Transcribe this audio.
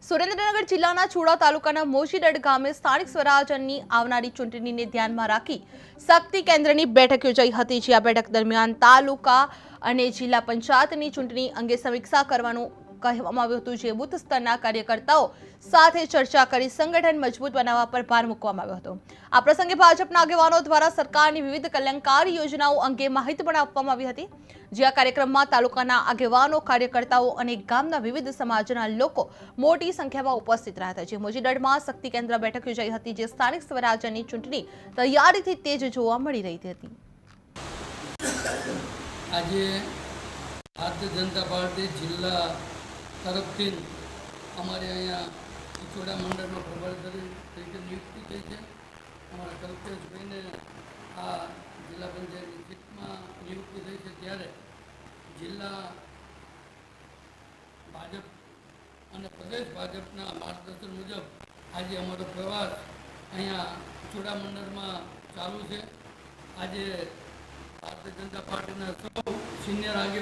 સુરેન્દ્રનગર જિલ્લાના ચુડા તાલુકાના મોજીડડ ગામે સ્થાનિક સ્વરાજની આવનારી ચૂંટણીને ધ્યાનમાં રાખી શક્તિ કેન્દ્રની બેઠક યોજાઈ હતી। જ્યાં બેઠક દરમિયાન તાલુકા અને જિલ્લા પંચાયતની ચૂંટણી અંગે સમીક્ષા કરવાનું કહેવામાં આવ્યું હતું। જે બૂથ સ્તરના કાર્યકર્તાઓ સાથે ચર્ચા કરી સંગઠન મજબૂત બનાવવા પર ભાર મૂકવામાં આવ્યો હતો। આ પ્રસંગે ભાજપના આગેવાનો દ્વારા સરકારની વિવિધ કલ્યાણકારી યોજનાઓ અંગે માહિતી પણ આપવામાં આવી હતી। જે આ કાર્યક્રમમાં તાલુકાના આગેવાનો, કાર્યકર્તાઓ અને ગામના વિવિધ સમાજના લોકો મોટી સંખ્યામાં ઉપસ્થિત રહ્યા હતા। જે મોજીડડમાં શક્તિ કેન્દ્ર બેઠક યોજાઈ હતી, જે સ્થાનિક સ્વરાજ્યની ચૂંટણી તૈયારીથી તેજ જોવા મળી રહી હતી। આજે ભારતીય જનતા પાર્ટી જિલ્લા તરફથી અમારે અહીંયા ચુડા મંડળમાં પ્રભારી તરીકે નિયુક્તિ થઈ છે। અમારા કલ્પેશભાઈને આ જિલ્લા પંચાયતની સીટમાં નિયુક્તિ થઈ છે। ત્યારે જિલ્લા ભાજપ અને પ્રદેશ ભાજપના માર્ગદર્શન મુજબ આજે અમારો પ્રવાસ અહીંયા ચુડા મંડળમાં ચાલુ છે। આજે ભારતીય જનતા પાર્ટીના સૌ સિનિયર આગેવાનો